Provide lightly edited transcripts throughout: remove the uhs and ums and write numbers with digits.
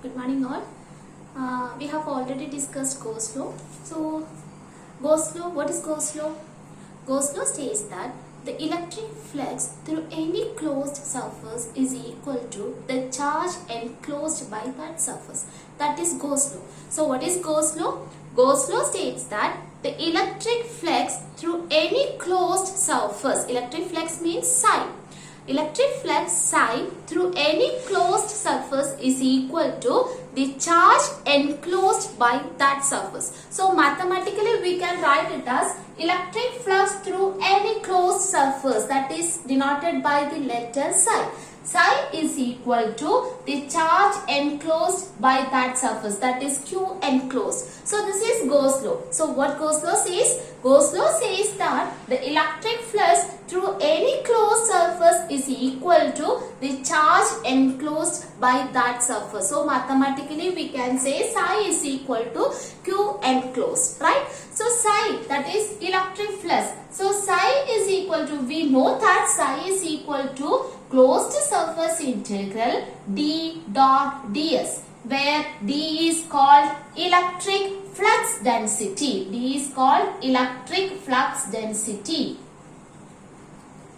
Good morning all. We have already discussed Gauss law. So Gauss law, what is Gauss law? Gauss law states that the electric flux through any closed surface is equal to the charge enclosed by that surface. That is Gauss law. So what is Gauss law? Gauss law states that the electric flux through any closed surface, electric flux means psi. Electric flux psi through any closed surface is equal to the charge enclosed by that surface. So mathematically we can write it as electric flux through any closed surface, that is denoted by the letter psi. Psi is equal to the charge enclosed by that surface, that is Q enclosed. So this is Gauss law. So what Gauss law says? Gauss law says that the electric flux through any closed surface is equal to the charge enclosed by that surface. So mathematically we can say psi is equal to Q enclosed, right? So psi, that is electric flux. So psi is equal to, we know that psi is equal to closed surface integral d dot ds, where d is called electric flux density. D is called electric flux density.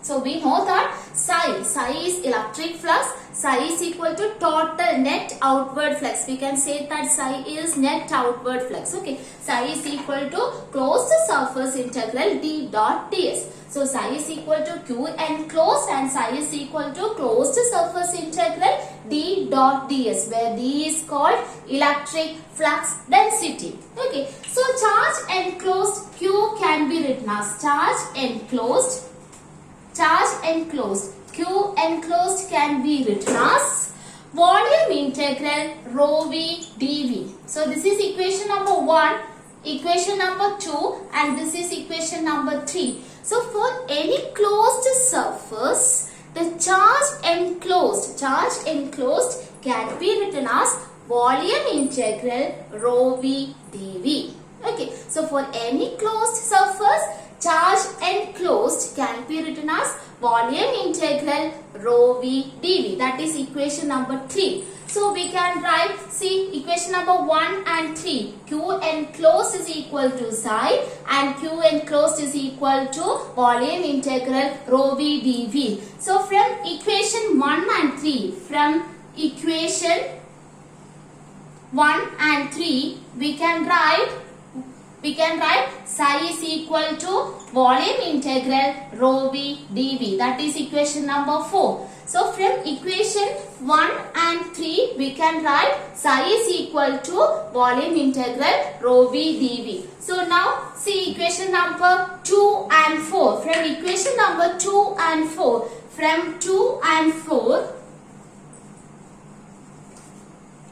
So we know that psi is electric flux. Psi is equal to total net outward flux. We can say that psi is net outward flux. Okay. Psi is equal to closed surface integral d dot ds. So psi is equal to Q enclosed and psi is equal to closed surface integral d dot ds, where d is called electric flux density. Okay. So charge enclosed Q can be written as charge enclosed Q enclosed can be written as volume integral rho v dv. So this is equation number 1, equation number 2, and this is equation number 3. So for any closed surface, the charge enclosed can be written as volume integral rho v dv. Okay, so for any closed surface, charge enclosed can be written as volume integral rho v dv. That is equation number 3. So we can write, see, equation number 1 and 3. Q enclosed is equal to psi and Q enclosed is equal to volume integral rho v dv. So from equation 1 and 3, from equation 1 and 3, we can write psi is equal to volume integral rho v dv. That is equation number 4. So from equation 1 and 3, we can write psi is equal to volume integral rho v dv. So now see equation number 2 and 4. From equation number 2 and 4, from 2 and 4,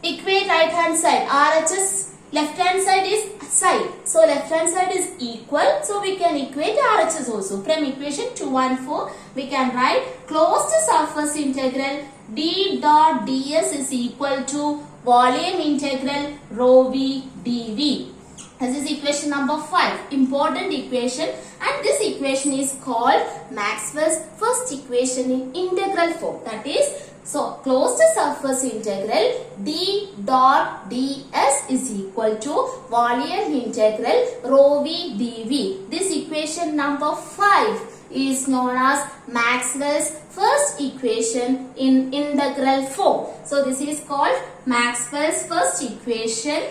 equate right hand side. RHS left hand side is psi. So left hand side is equal. So we can equate RHS also. From equation 2 and 4, we can write closed surface integral d dot ds is equal to volume integral rho v dv. This is equation number 5. Important equation, and this equation is called Maxwell's first equation in integral form. That is, so closed surface integral d dot ds is equal to volume integral rho v dv. This equation number 5 is known as Maxwell's first equation in integral form. So this is called Maxwell's first equation.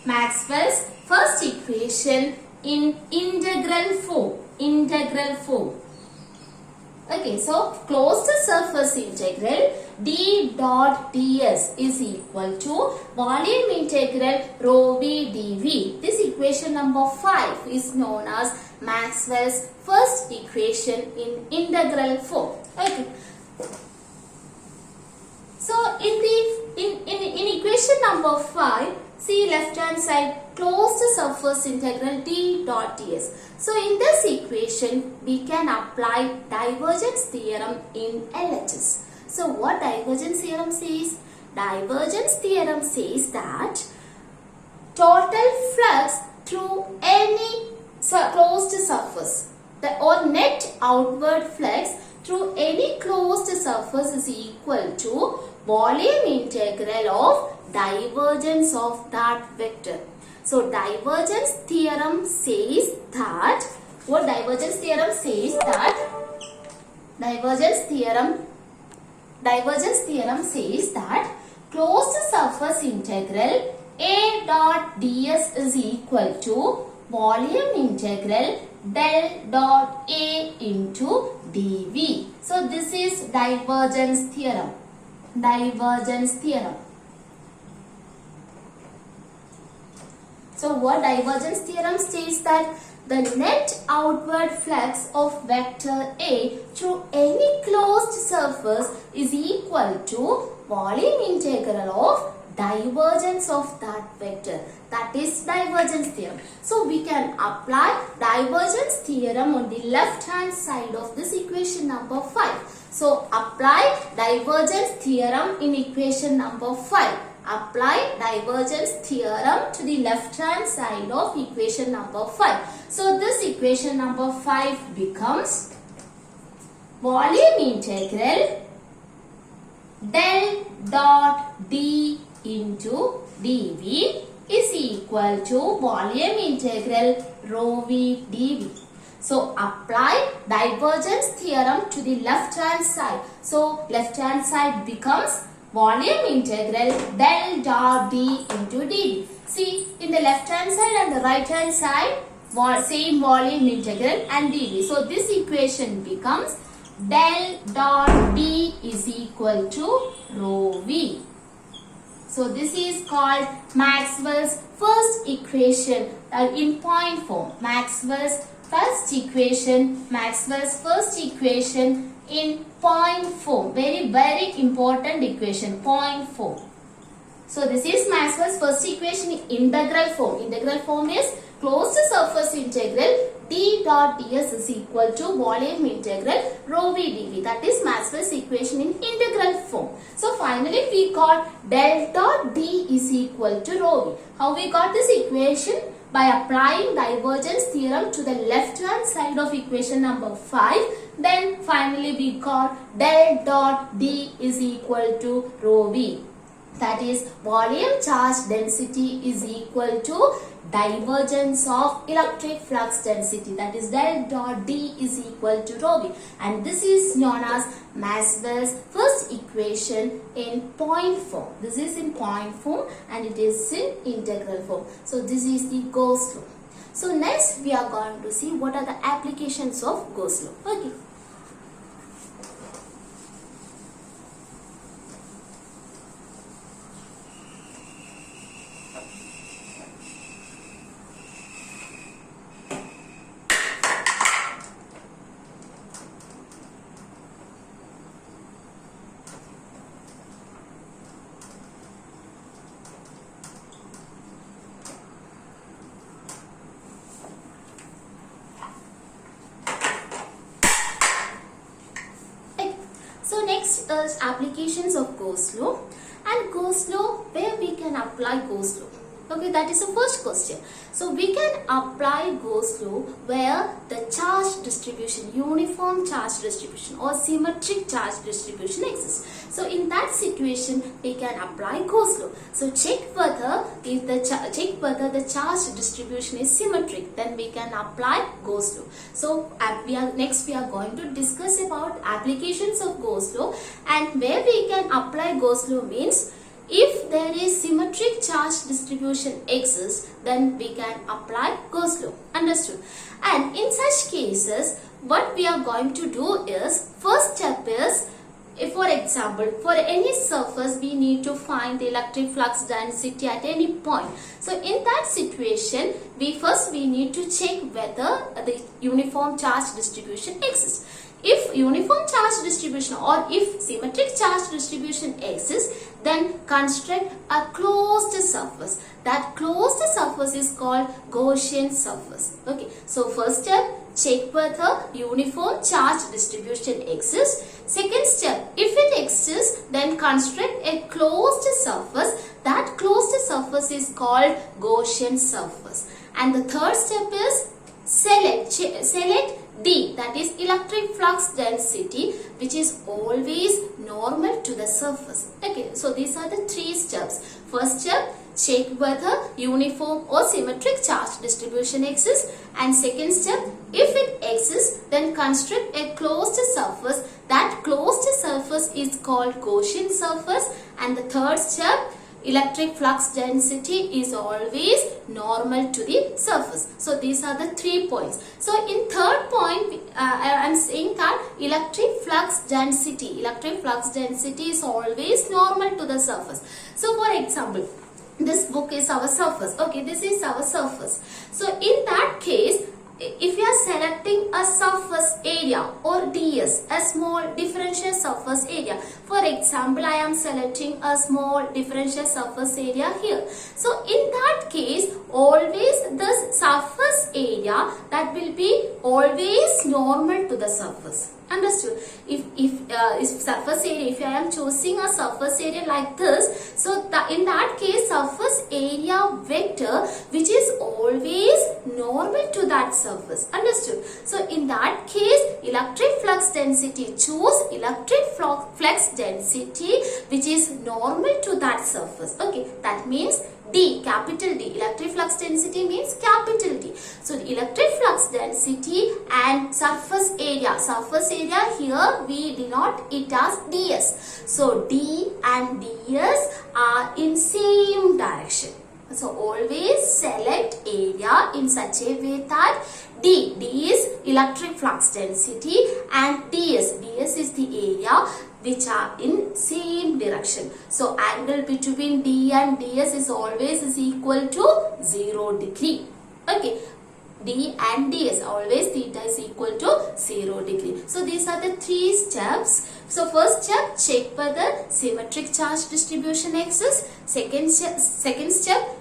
Maxwell's first equation in integral form. Okay, so closed surface integral d dot ds is equal to volume integral rho v dv. This equation number 5 is known as Maxwell's first equation in integral form. Okay. So in equation number 5, see left hand side, closed surface integral d dot ds. So in this equation, we can apply divergence theorem in LHS. So what divergence theorem says? Divergence theorem says that total flux through any closed surface, or net outward flux through any closed surface is equal to volume integral of divergence of that vector. So divergence theorem says that, what divergence theorem says that, divergence theorem says that closed surface integral A dot ds is equal to volume integral del dot A into dv. So this is divergence theorem. So what divergence theorem states that the net outward flux of vector A through any closed surface is equal to volume integral of divergence of that vector. That is divergence theorem. So we can apply divergence theorem on the left hand side of this equation number 5. So apply divergence theorem in equation number 5. Apply divergence theorem to the left hand side of equation number 5. So this equation number 5 becomes volume integral del dot d into dv is equal to volume integral rho v dv. So apply divergence theorem to the left hand side. So left hand side becomes volume integral del dot d into dv. See, in the left hand side and the right hand side, same volume integral and dv. So this equation becomes del dot d is equal to rho v. So this is called Maxwell's first equation in point form. Maxwell's first equation in point form. Very important equation, point form. So this is Maxwell's first equation in integral form. Integral form is closed surface integral d dot ds is equal to volume integral rho v dv. That is Maxwell's equation in integral form. So finally we got del dot d is equal to rho v. How we got this equation? By applying divergence theorem to the left hand side of equation number 5. Then finally we got del dot d is equal to rho v. That is volume charge density is equal to divergence of electric flux density. That is del dot d is equal to rho v. And this is known as Maxwell's first equation in point form. This is in point form and it is in integral form. So this is the Gauss law. So next we are going to see what are the applications of Gauss law. Okay. So next is applications of Gauss law, and Gauss law, where we can apply Gauss law. Okay, that is the first question. So we can apply Gauss law where the charge distribution, uniform charge distribution or symmetric charge distribution exists. So in that situation we can apply Gauss law. So check whether the charge distribution is symmetric, then we can apply Gauss law. So next we are going to discuss about applications of Gauss law, and where we can apply Gauss law means if there is symmetric charge distribution exists, then we can apply Gauss law. Understood? And in such cases, what we are going to do is, first step is, if for example, for any surface we need to find the electric flux density at any point. So in that situation, we need to check whether the uniform charge distribution exists. If uniform charge distribution or if symmetric charge distribution exists, then construct a closed surface. That closed surface is called Gaussian surface. Okay. So first step, check whether uniform charge distribution exists. Second step, if it exists, then construct a closed surface. That closed surface is called Gaussian surface. And the third step is, select D, that is electric flux density, which is always normal to the surface. Okay, so these are the three steps. First step, check whether uniform or symmetric charge distribution exists, and second step, if it exists, then construct a closed surface. That closed surface is called Gaussian surface, and the third step, electric flux density is always normal to the surface. So these are the 3 points. So in third point, I am saying that electric flux density is always normal to the surface. So for example, this book is our surface. Okay, this is our surface. So in that case, if you are selecting a surface area or ds, a small differential surface area, for example, I am selecting a small differential surface area here. So in that case, always the surface area that will be always normal to the surface. Understood? If surface area, if I am choosing a surface area like this, so in that case, surface area vector which is always normal to that surface. Understood? So in that case, electric flux density, choose electric flux density which is normal to that surface. Okay, that means D, capital D. Electric flux density means capital D. So the electric flux density and surface area here we denote it as ds. So D and ds are in same direction. So always select area in such a way that D is electric flux density and ds is the area which are in same direction. So angle between D and ds is always equal to 0 degree. Okay. D and ds, always theta is equal to 0 degree. So these are the 3 steps. So first step, check whether symmetric charge distribution exists. Second step,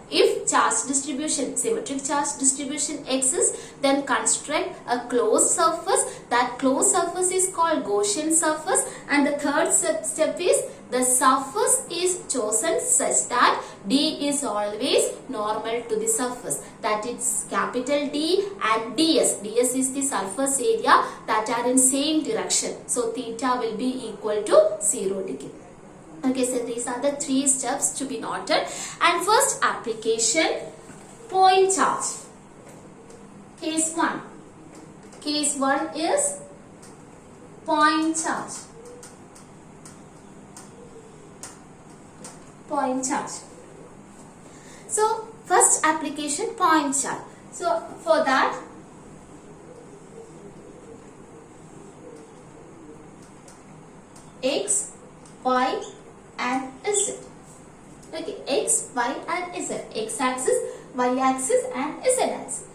if symmetric charge distribution exists, then construct a closed surface. That closed surface is called Gaussian surface. And the third step is the surface is chosen such that D is always normal to the surface. That is capital D and ds. ds is the surface area that are in same direction. So theta will be equal to 0 degree. Okay, so these are the 3 steps to be noted. And first application, point charge. Case 1. Case 1 is point charge. Point charge. So first application, point charge. So for that, x, y and z. Okay, x, y and z. X axis, y axis and z axis.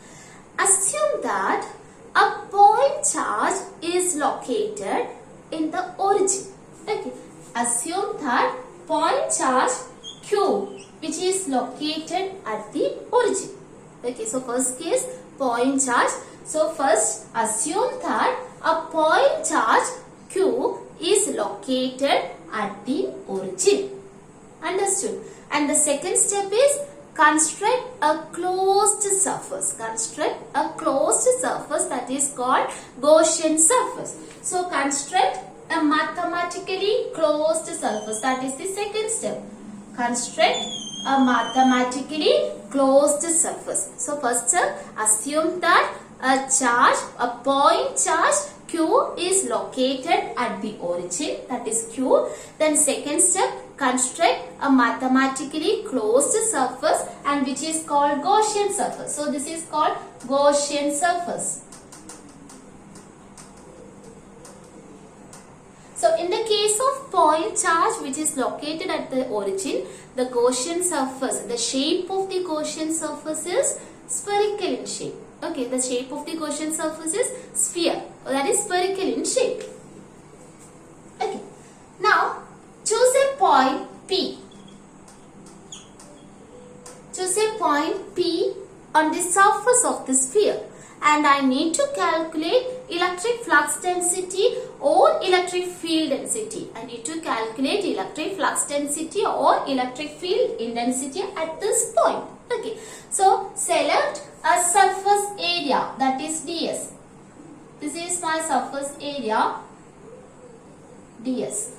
Assume that a point charge is located in the origin. Okay, assume that point charge q which is located at the origin. Okay, so first case, point charge. So first assume that a point charge q is located at the origin. Understood? And the second step is construct a closed surface. Construct a closed surface, that is called Gaussian surface. So construct a mathematically closed surface. That is the second step. Construct a mathematically closed surface. So first step, assume that a point charge Q is located at the origin, that is Q. Then second step, construct a mathematically closed surface and which is called Gaussian surface. So this is called Gaussian surface. So in the case of point charge which is located at the origin, the Gaussian surface, the shape of the Gaussian surface is spherical in shape. Okay, the shape of the Gaussian surface is sphere, that is spherical in shape. Okay, now choose a point P. Choose a point P on the surface of the sphere and I need to calculate electric flux density or electric field density. I need to calculate electric flux density or electric field intensity at this point. Okay, so select a surface area, that is ds. This is my surface area, ds.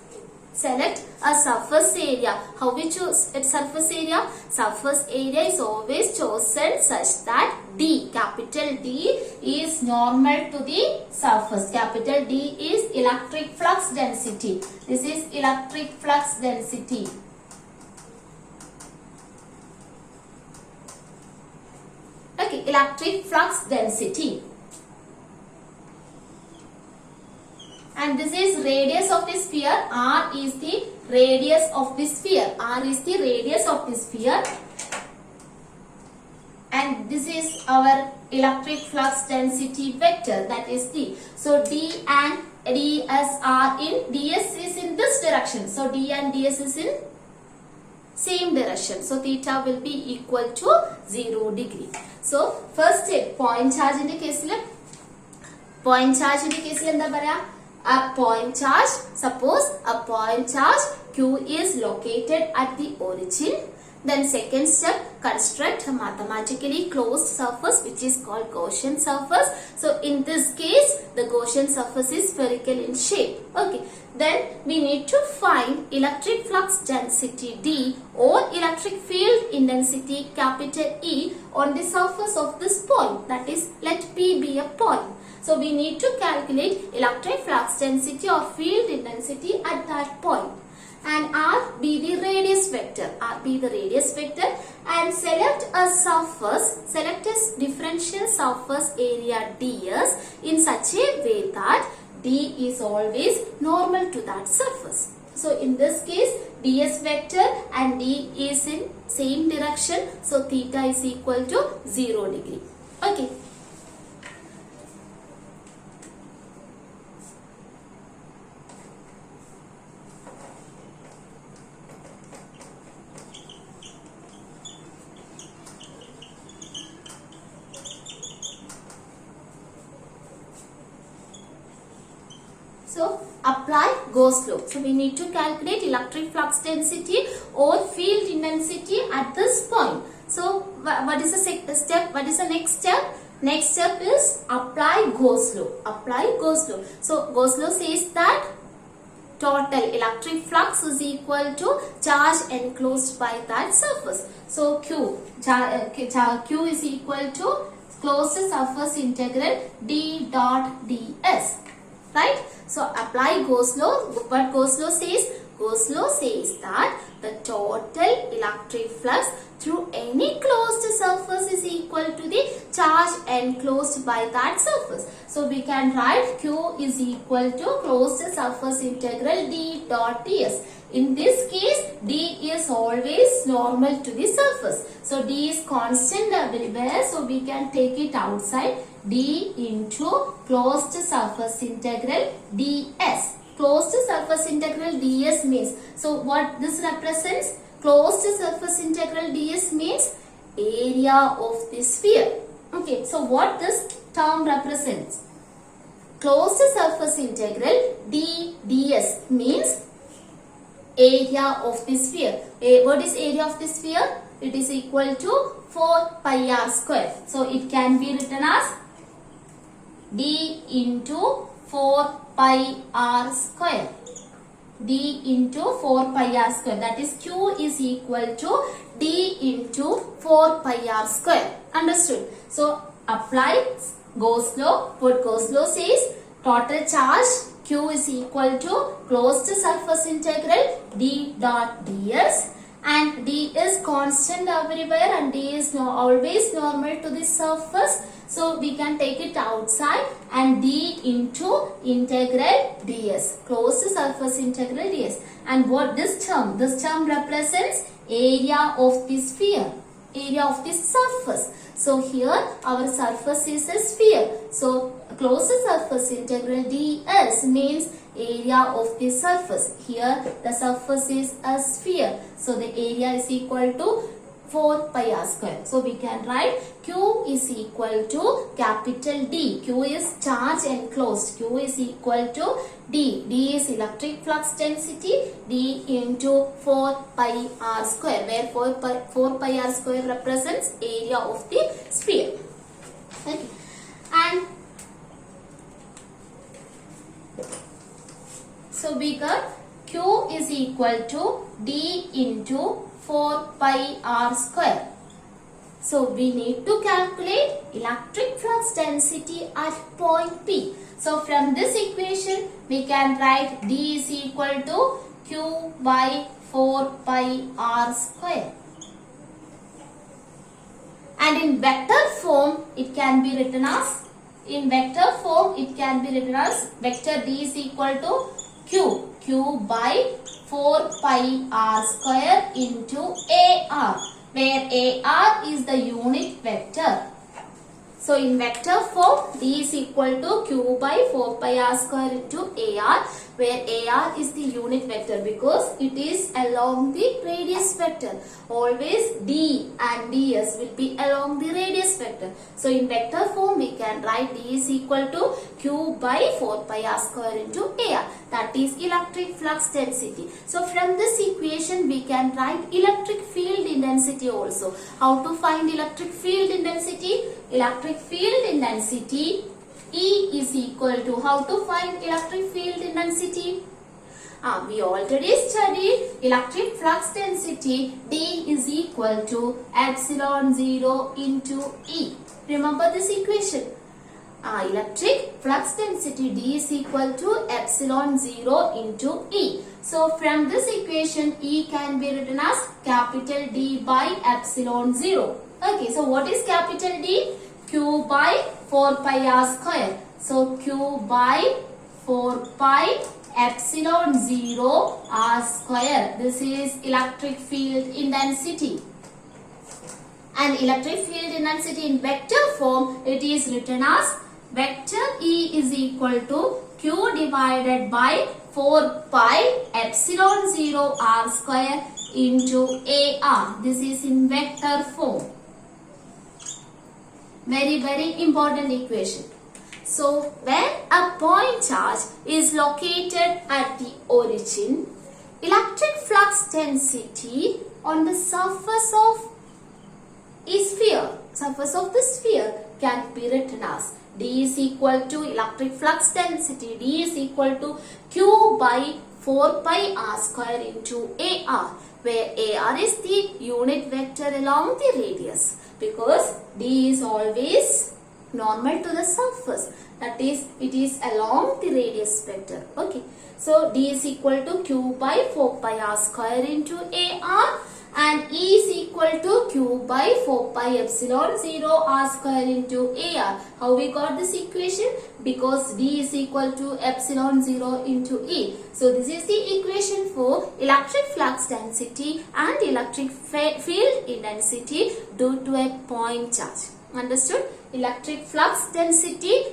Select a surface area. How we choose its surface area? Surface area is always chosen such that D, capital D, is normal to the surface. Capital D is electric flux density. This is electric flux density. Okay, electric flux density. And this is radius of the sphere. R is the radius of the sphere. R is the radius of the sphere. And this is our electric flux density vector, that is D. So D and ds are in, ds is in this direction. So D and ds is in same direction. So theta will be equal to 0 degree. So first step, point charge in the case. Point charge in the case a point charge, suppose a point charge Q is located at the origin. Then second step, construct a mathematically closed surface which is called Gaussian surface. So in this case, the Gaussian surface is spherical in shape. Okay. Then we need to find electric flux density D or electric field intensity capital E on the surface of this point. That is, let P be a point. So we need to calculate electric flux density or field intensity at that point. And R be the radius vector. R be the radius vector, and select a surface, select a differential surface area ds in such a way that D is always normal to that surface. So in this case, ds vector and D is in same direction. So theta is equal to 0 degree. Okay. So apply Gauss law. So we need to calculate electric flux density or field intensity at this point. So what is the step? What is the next step? Next step is apply Gauss law. Apply Gauss law. So Gauss law says that total electric flux is equal to charge enclosed by that surface. So Q is equal to closed surface integral D dot ds. Right? So apply Gauss law. What Gauss law says? Gauss law says that the total electric flux through any closed surface is equal to the charge enclosed by that surface. So we can write Q is equal to closed surface integral D dot ds. In this case, D is always normal to the surface. So D is constant everywhere. So we can take it outside. D into closed surface integral ds. Closed surface integral ds means, so what this represents? Closed surface integral ds means area of the sphere. Okay, so what this term represents? Closed surface integral ds means area of the sphere. What is area of the sphere? It is equal to 4 pi r square. So it can be written as D into 4 pi r square. D into 4 pi r square. That is Q is equal to D into 4 pi r square. Understood? So apply Gauss law. What Gauss law says? Total charge Q is equal to closed surface integral D dot ds. And D is constant everywhere and D is always normal to the surface. So we can take it outside and D into integral ds. Closed surface integral ds. And what this term? This term represents area of the sphere. Area of the surface. So here our surface is a sphere. So closed surface integral ds means area of the surface. Here the surface is a sphere. So the area is equal to 4 pi r square. So we can write Q is equal to capital D. Q is charge enclosed. Q is equal to D. D is electric flux density. D into 4 pi r square, where 4 pi r square represents area of the sphere. Okay. And so we got Q is equal to D into 4 pi r square. So we need to calculate electric flux density at point P. So from this equation we can write D is equal to Q by 4 pi r square. And in vector form it can be written as vector D is equal to Q by 4 pi r square into AR, where AR is the unit vector. So in vector form, D is equal to Q by 4 pi r square into AR, where AR is the unit vector because it is along the radius vector. Always D and DS will be along the radius vector. So in vector form, we can write D is equal to Q by 4 pi r square into AR. That is electric flux density. So from this equation, we can write electric field intensity also. How to find electric field intensity? Electric field intensity E is equal to, how to find electric field intensity? We already studied electric flux density D is equal to epsilon 0 into E. Remember this equation? Electric flux density D is equal to epsilon 0 into E. So from this equation E can be written as capital D by epsilon 0. Okay, so what is capital D? Q by 4 pi r square. So Q by 4 pi epsilon 0 r square. This is electric field intensity. And electric field intensity in vector form, it is written as vector E is equal to Q divided by 4 pi epsilon 0 r square into AR. This is in vector form. Very important equation. So when a point charge is located at the origin, electric flux density on the surface of the sphere can be written as D is equal to electric flux density. D is equal to Q by 4 pi r square into AR, where AR is the unit vector along the radius, because D is always normal to the surface. That is, it is along the radius vector. Okay. So D is equal to Q by 4 pi r square into AR, and E is equal to Q by 4 pi epsilon 0 r square into AR. How we got this equation? Because D is equal to epsilon 0 into E. So this is the equation for electric flux density and electric field intensity due to a point charge. Understood? Electric flux density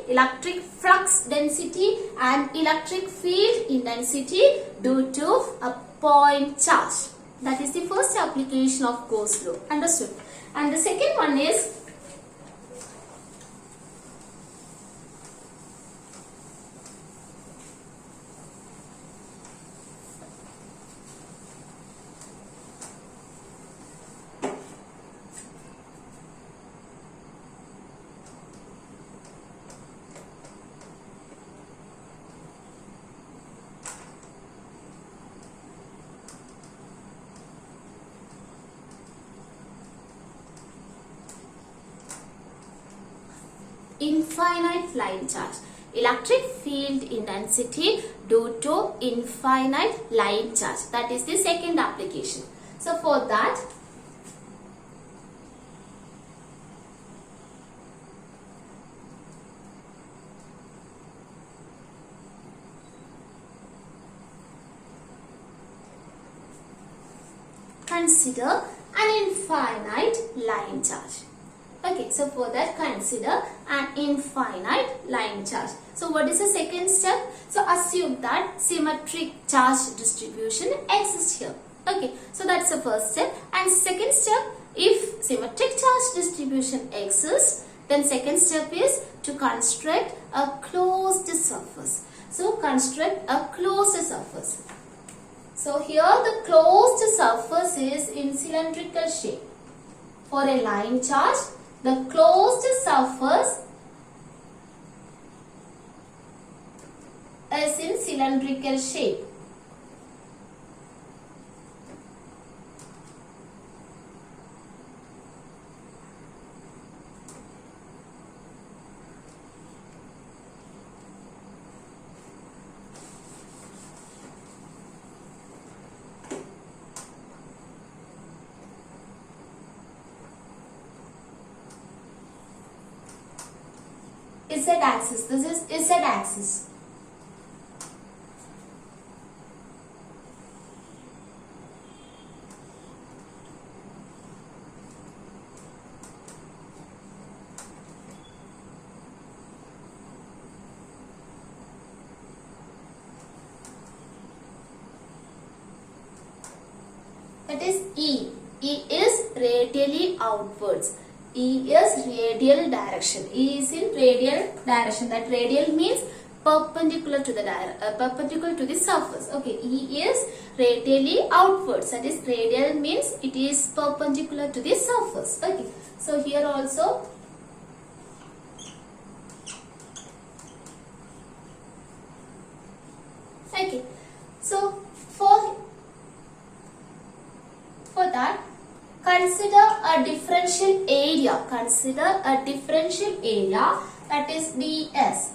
and electric field intensity due to a point charge. That is the first application of Gauss law. Understood? And the second one is infinite line charge. Electric field intensity due to infinite line charge. That is the second application. So for that, consider an infinite line charge. Okay, so for that, consider an infinite line charge. So what is the second step? So assume that symmetric charge distribution exists here. Okay, so that's the first step. And second step, if symmetric charge distribution exists, then second step is to construct a closed surface. So construct a closed surface. So here the closed surface is in cylindrical shape. For a line charge, the closed surface is in cylindrical shape. Z axis. This is Z axis. That is E. E is radially outwards. E is radial direction. E is in radial direction. That radial means perpendicular to the surface. Okay, E is radially outwards. That is radial means it is perpendicular to the surface. Okay, so here also okay. So for that, consider a differential area. Consider a differential area, that is ds.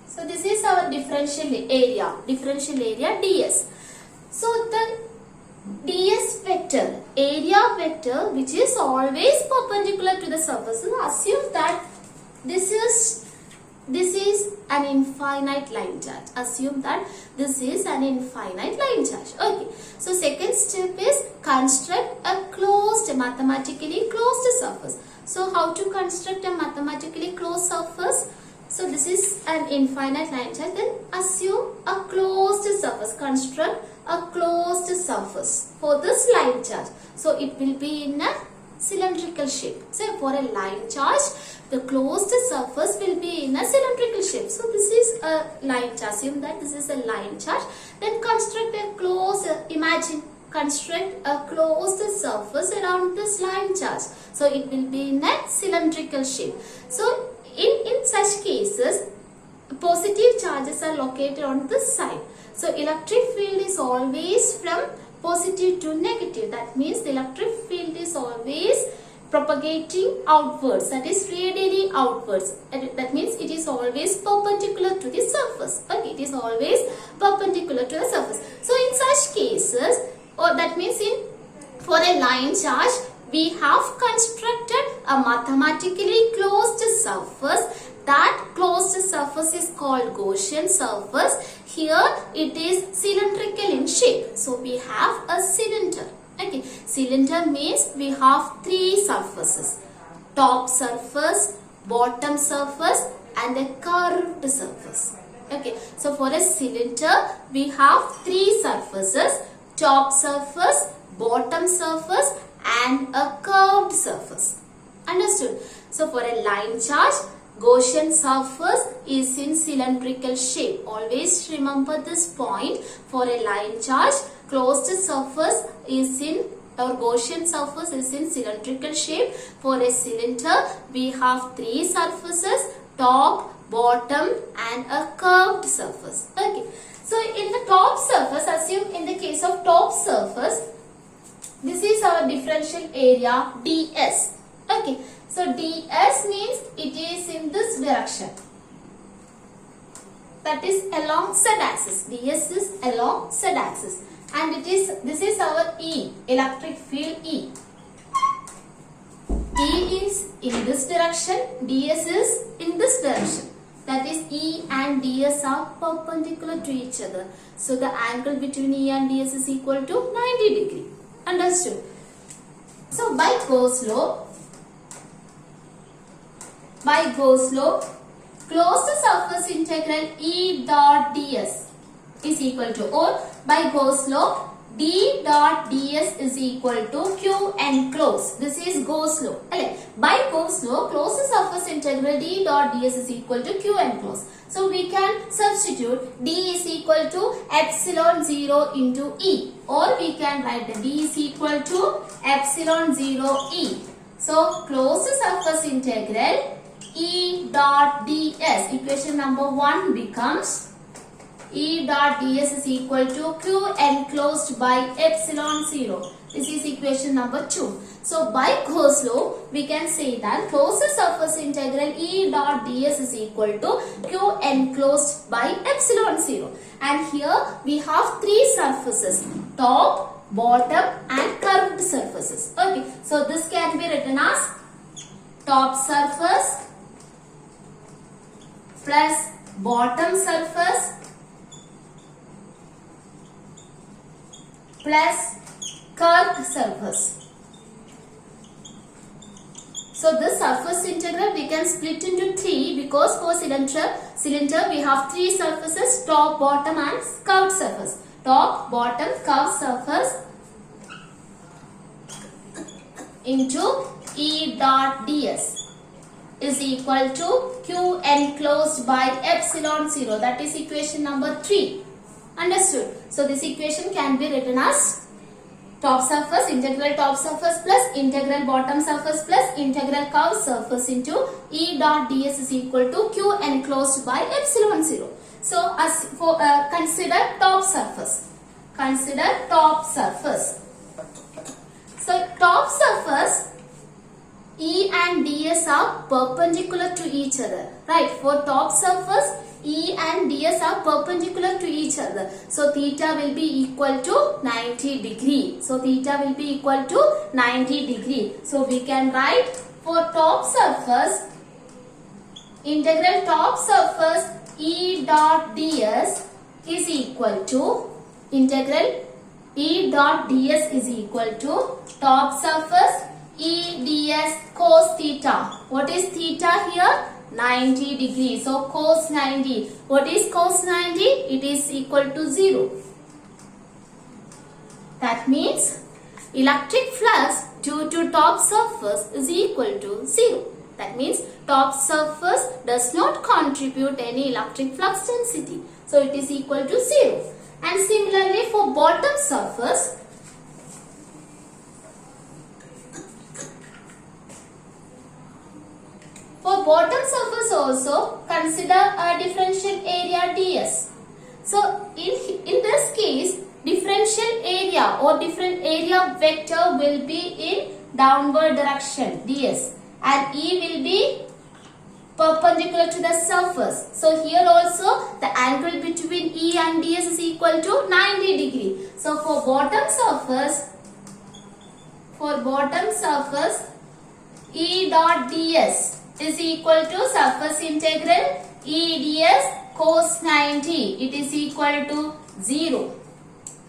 So this is our differential area ds. So the ds vector, area vector, which is always perpendicular to the surface. So assume that this is an infinite line charge. Assume that this is an infinite line charge. Okay. So second step is construct a mathematically closed surface. So how to construct a mathematically closed surface? So this is an infinite line charge. Then assume a closed surface. Construct a closed surface for this line charge. So it will be in a cylindrical shape. So for a line charge, the closed surface will be in a cylindrical shape. So this is a line charge. Assume that this is a line charge. Then construct a closed surface around this line charge. So it will be in a cylindrical shape. So in such cases, positive charges are located on this side. So electric field is always from positive to negative. That means the electric field is always propagating outwards, that is radially outwards. That means it is always perpendicular to the surface. Okay, it is always perpendicular to the surface. So in such cases, or that means for a line charge, we have constructed a mathematically closed surface. That closed surface is called Gaussian surface. Here it is cylindrical in shape. So we have a cylinder. Okay, cylinder means we have three surfaces: top surface, bottom surface, and a curved surface. Okay, so for a cylinder we have three surfaces: top surface, bottom surface, and a curved surface. Understood? So for a line charge, Gaussian surface is in cylindrical shape. Always remember this point. For a line charge, closed surface is in, or Gaussian surface is in cylindrical shape. For a cylinder, we have three surfaces: top, bottom, and a curved surface. Okay. So in the top surface, assume in the case of top surface, this is our differential area ds. Okay. So ds means it is in this direction. That is along z axis. ds is along z axis. And this is our E, electric field E. E is in this direction, ds is in this direction. That is E and ds are perpendicular to each other. So the angle between E and ds is equal to 90 degree. Understood? So by Gauss law, closed surface integral E dot ds is equal to, or by Gauss law, D dot ds is equal to q enclosed. This is Gauss law. By Gauss law, closed surface integral D dot ds is equal to q enclosed. So we can substitute D is equal to epsilon 0 into E, or we can write the D is equal to epsilon 0 E. So closed surface integral E dot ds, equation number 1 becomes E dot ds is equal to q enclosed by epsilon 0. This is equation number 2. So by Gauss law, we can say that closed surface integral E dot ds is equal to q enclosed by epsilon 0. And here we have three surfaces: top, bottom and curved surfaces. Okay, so this can be written as top surface plus bottom surface plus curved surface. So this surface integral we can split into three, because for cylinder we have three surfaces: top, bottom and curved surface. Top, bottom, curved surface into E dot ds is equal to q enclosed by epsilon 0. That is equation number 3. Understood? So this equation can be written as top surface, integral top surface plus integral bottom surface plus integral curved surface into E dot ds is equal to q enclosed by epsilon 0. So as for consider top surface. Consider top surface. So top surface, E and ds are perpendicular to each other, right? For top surface, E and ds are perpendicular to each other. So theta will be equal to 90 degree. So theta will be equal to 90 degree. So we can write for top surface, integral top surface E dot ds is equal to integral E dot ds is equal to top surface E ds cos theta. What is theta here? 90 degrees. So cos 90. What is cos 90? It is equal to 0. That means electric flux due to top surface is equal to 0. That means top surface does not contribute any electric flux density. So it is equal to 0. And similarly for bottom surface, for bottom surface also consider a differential area ds. So in this case, differential area or different area vector will be in downward direction ds, and E will be perpendicular to the surface. So here also the angle between E and ds is equal to 90 degree. So for bottom surface E dot ds is equal to surface integral E ds cos 90. It is equal to 0.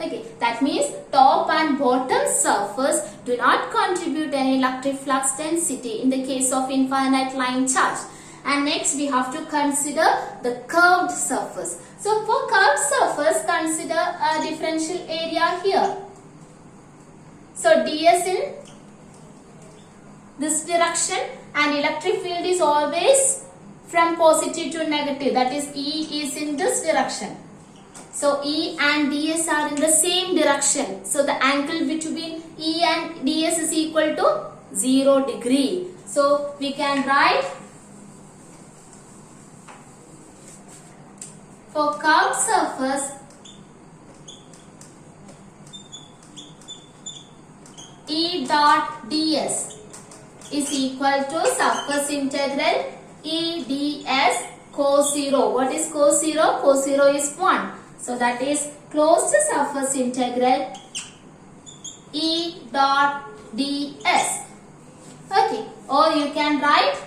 Okay, that means top and bottom surface do not contribute any electric flux density in the case of infinite line charge. And next we have to consider the curved surface. So for curved surface, consider a differential area here. So ds in this direction, and electric field is always from positive to negative. That is, E is in this direction. So E and ds are in the same direction. So the angle between E and ds is equal to 0 degree. So we can write for curved surface E dot ds is equal to surface integral E ds cos 0. What is cos 0? Cos 0 is 1. So that is closed surface integral E dot ds. Okay. Or you can write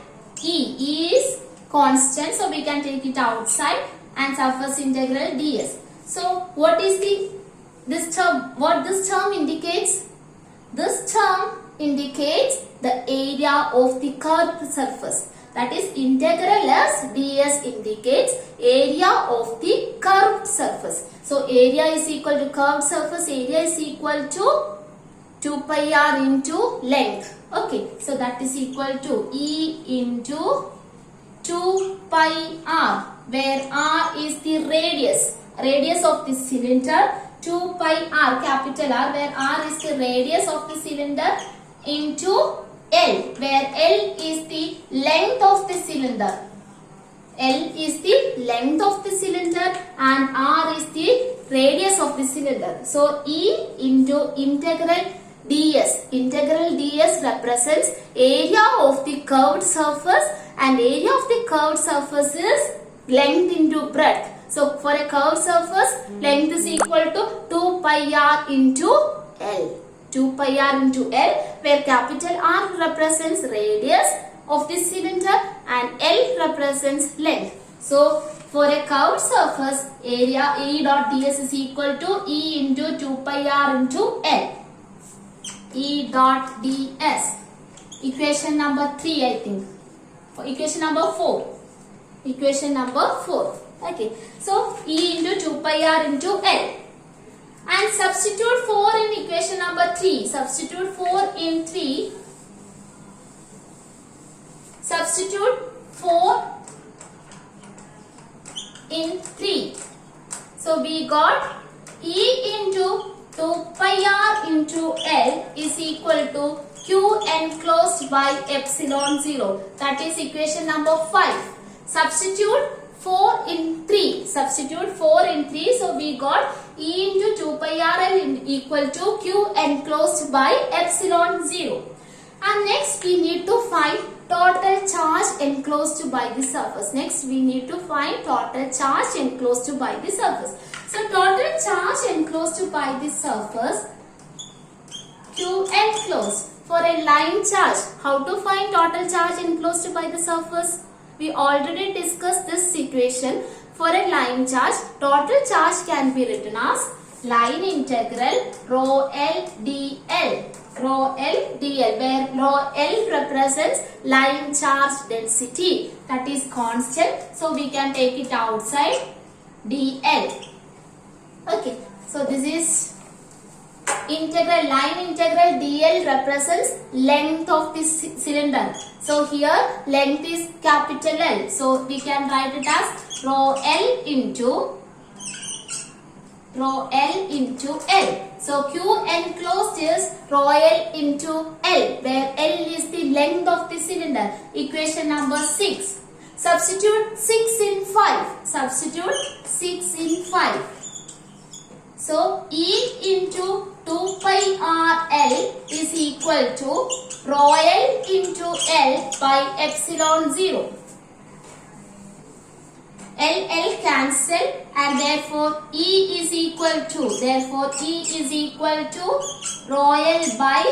E is constant. So we can take it outside, and surface integral ds. So what is this term? What this term indicates? This term indicates the area of the curved surface. That is integral as ds indicates area of the curved surface. So area is equal to curved surface, area is equal to 2 pi r into length. Okay, so that is equal to E into 2 pi r, where r is the radius of the cylinder, 2 pi r, capital R, where r is the radius of the cylinder, into L, where L is the length of the cylinder. L is the length of the cylinder and r is the radius of the cylinder. So E into integral ds represents area of the curved surface, and area of the curved surface is length into breadth. So for a curved surface, length is equal to 2 pi r into L. 2 pi r into L, where capital R represents radius of the cylinder and L represents length. So for a curved surface, area E dot ds is equal to E into 2 pi r into L. E dot ds. Equation number 3, I think. Equation number 4. Equation number 4. Okay. So E into 2 pi r into L. And substitute 4 in equation number 3. Substitute 4 in 3. Substitute 4 in 3. So we got E into 2 pi r into L is equal to Q enclosed by epsilon 0. That is equation number 5. Substitute 4 in 3. Substitute 4 in 3. So we got E into 2 pi r L equal to Q enclosed by epsilon 0. And next we need to find total charge enclosed by the surface. Next we need to find total charge enclosed by the surface. So total charge enclosed by the surface, Q enclosed. For a line charge, how to find total charge enclosed by the surface? We already discussed this situation. For a line charge, total charge can be written as line integral rho L dl. Rho L dl, where rho L represents line charge density, that is constant. So we can take it outside, dl. Okay, so this is integral, line integral dl represents length of the cylinder. So here length is capital L. So we can write it as rho L into L. So Q enclosed is rho L into L, where L is the length of the cylinder. Equation number 6. Substitute 6 in 5. Substitute 6 in 5. So E into 2 pi r L is equal to rho L into L by epsilon 0. L cancel and therefore E is equal to rho L by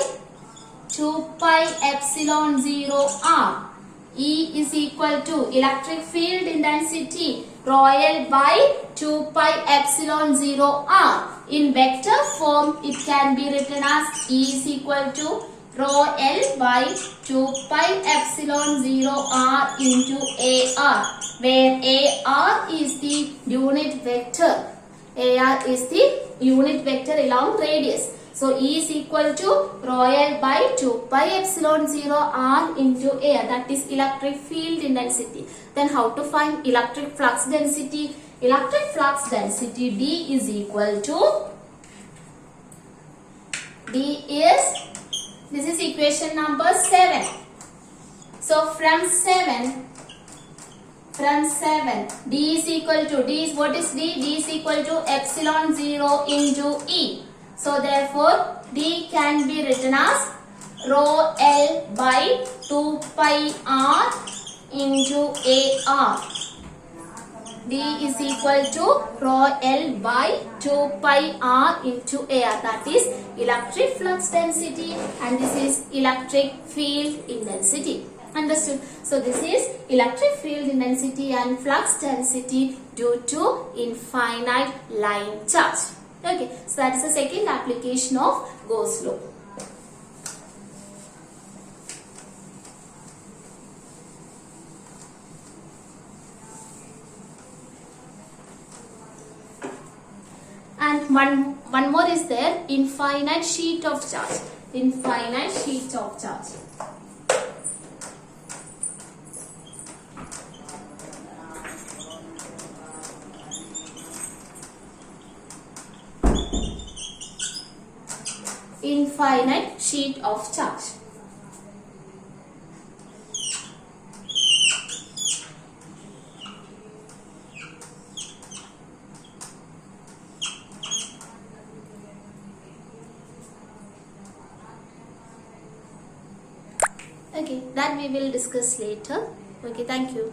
2 pi epsilon 0 r. E is equal to electric field intensity rho L by 2 pi epsilon 0 r. In vector form, it can be written as E is equal to rho L by 2 pi epsilon 0 r into AR, where AR is the unit vector. AR is the unit vector along radius. So E is equal to rho L by 2 pi epsilon 0 r into air, that is electric field intensity. Then how to find electric flux density? Electric flux density D is equal to this is equation number 7. So from 7 D is equal to what is D? D is equal to epsilon 0 into E. So therefore D can be written as rho L by 2 pi r into AR. D is equal to rho L by 2 pi r into AR, that is electric flux density, and this is electric field intensity. Understood? So this is electric field intensity and flux density due to infinite line charge. Okay, so that is the second application of Gauss law. one more is there, infinite sheet of charge. Infinite sheet of charge. Infinite sheet of charge. Okay, that we will discuss later. Okay, thank you.